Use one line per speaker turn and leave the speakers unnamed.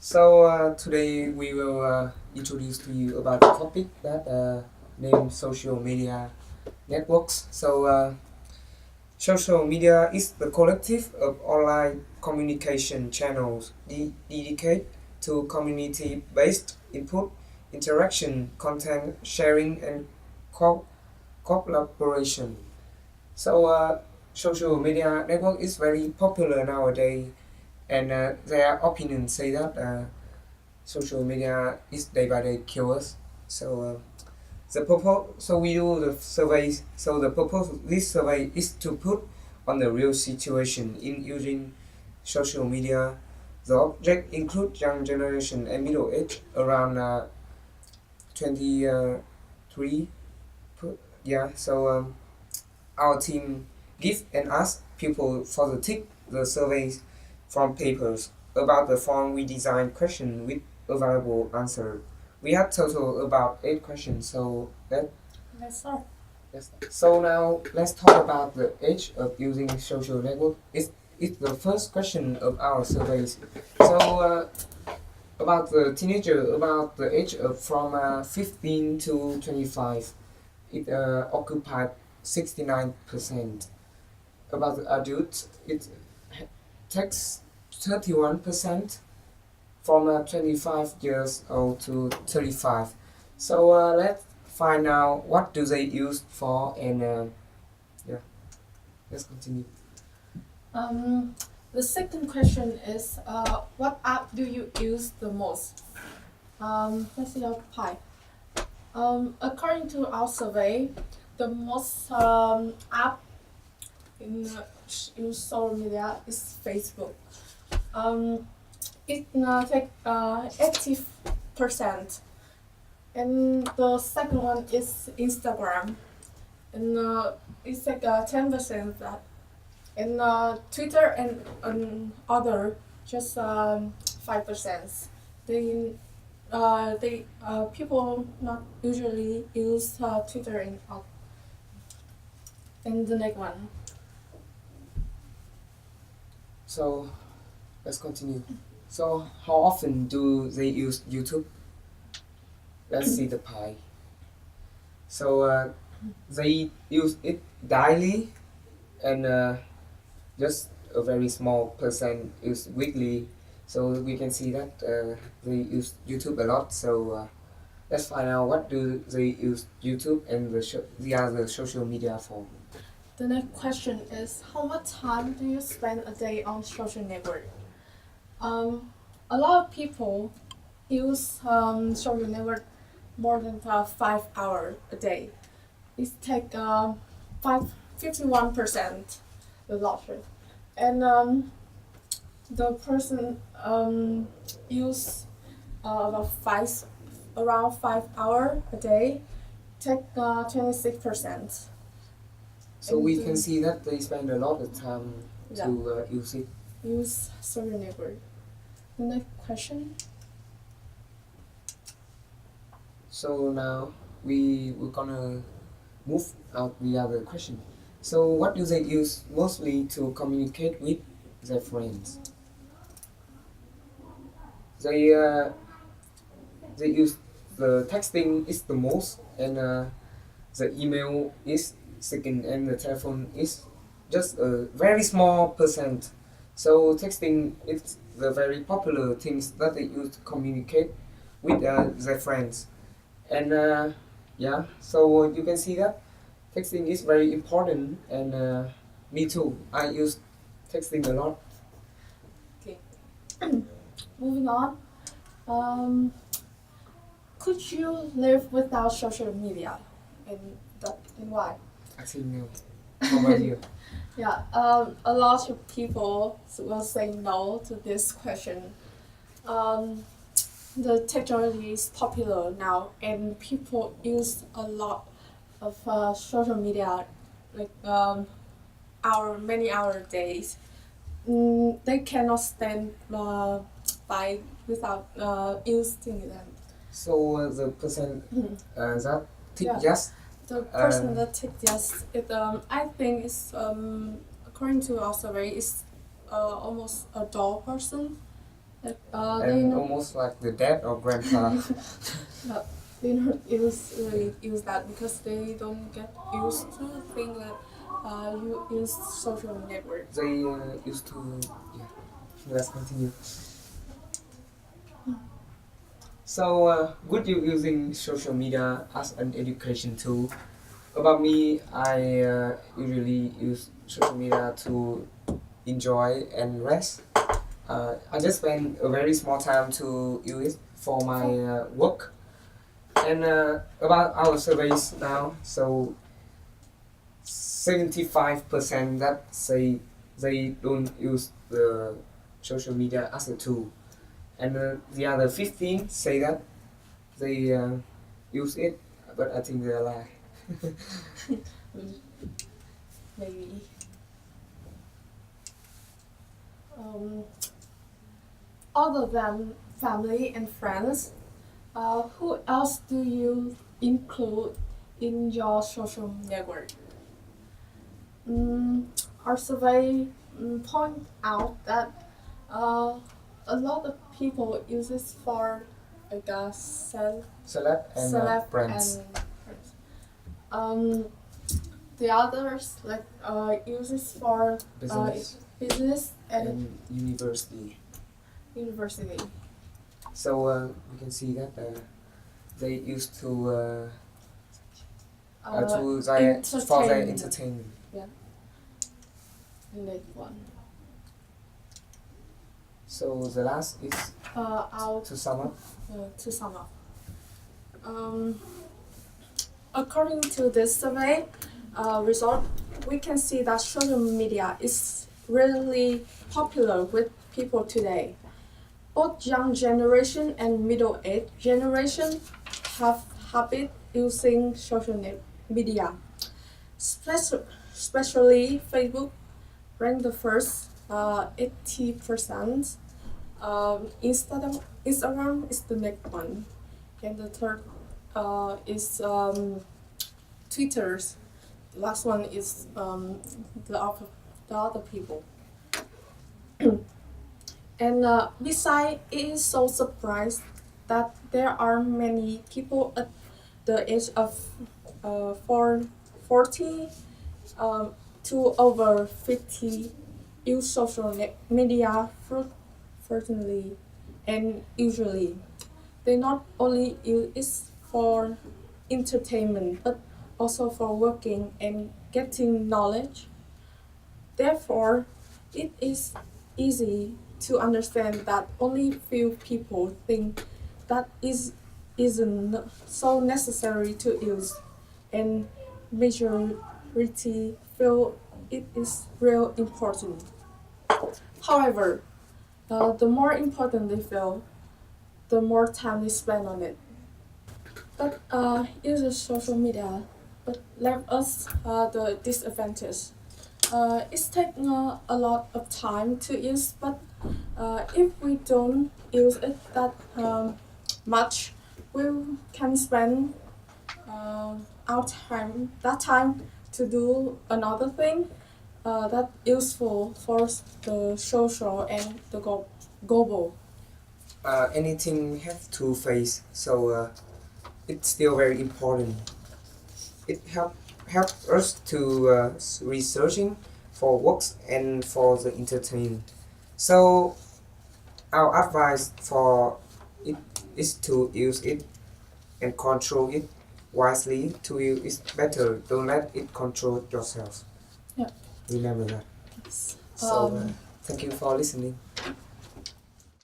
Today we will introduce to you about the topic that named social media networks. Social media is the collective of online communication channels dedicated to community-based input, interaction, content sharing, and collaboration. Social media network is very popular nowadays, and their opinions say that social media is day by day kill us. We do the surveys. So the purpose of this survey is to put on the real situation in using social media. The object include young generation and middle age around 23. Our team give and ask people for the tick the surveys from papers. About the form we designed question with available answer. We had total about 8 questions, let's start. So now let's talk about the age of using social network. It's the first question of our surveys. About the teenager, about the age of from 15 to 25, it occupied 69%. About the adults, it takes 31% from 25 years old to 35. Let's find out what do they use for, and let's continue.
The second question is, what app do you use the most? Let's see our pie. According to our survey, the most app in social media is Facebook. It takes 80%, and the second one is Instagram, and it's like 10% of that. And Twitter and other just 5%. People not usually use Twitter and other. And the next one.
So let's continue. So how often do they use YouTube? Let's see the pie. They use it daily, and just a very small percent use weekly. So we can see that they use YouTube a lot. Let's find out what do they use YouTube and the other social media for.
The next question is, how much time do you spend a day on social network? A lot of people use social network more than 5 hours a day. It takes 51% the lottery. And the person use around 5 hours a day, take 26%.
So we can see that they spend a lot of time to use it.
Use social network. The next question.
So now we're gonna move out the other question. So what do they use mostly to communicate with their friends? They use the texting is the most, and the email is second, and the telephone is just a very small percent. So texting is the very popular things that they use to communicate with their friends, and so you can see that texting is very important, and me too. I use texting a lot.
Okay. Moving on. Could you live without social media, and why?
Actually, no. How about you?
Yeah, a lot of people will say no to this question. The technology is popular now, and people use a lot of social media, like many hour days. They cannot stand by without using them.
So the person that tick yes.
The person that tick yes, I think it's according to our survey, is almost a dull person. Like,
and almost like the dad or grandpa.
They don't really use that because they don't get used to think that you use social network.
They used to. Yeah. Let's continue. So, good you using social media as an education tool. About me, I usually use social media to enjoy and rest. I just spend a very small time to use it for my work. And about our surveys now, so 75% that say they don't use the social media as a tool, and the other 15 say that they use it, but I think they're lie.
Maybe. Other than family and friends, who else do you include in your social network? Our survey point out that a lot of people use this for like
Celeb and
celeb
brands.
and friends. The others like use this for business and
university.
University.
So we can see that they used to for their entertainment.
Yeah. The next one.
So the last is to sum up.
According to this survey result, we can see that social media is really popular with people today. Both young generation and middle-aged generation have habit using social media, especially Facebook ranked the first 80%. Instagram is the next one, and the third is Twitter's. The last one is the other people. And besides, it is so surprised that there are many people at the age of 40 to over 50 use social media frequently and usually. They not only use it for entertainment but also for working and getting knowledge. Therefore, it is easy to understand that only few people think that isn't so necessary to use, and majority feel it is real important. However, the more important they feel, the more time they spend on it. But uses social media, but left us the disadvantage. It's taking a lot of time to use, but if we don't use it that much, we can spend that time to do another thing that useful for the social and the global.
Anything have two phase, so it's still very important. It helps us to researching for works and for the entertainment. So our advice for it is to use it and control it wisely. To use it better. Don't let it control yourself.
Yeah.
Remember that.
Yes.
So thank you for listening.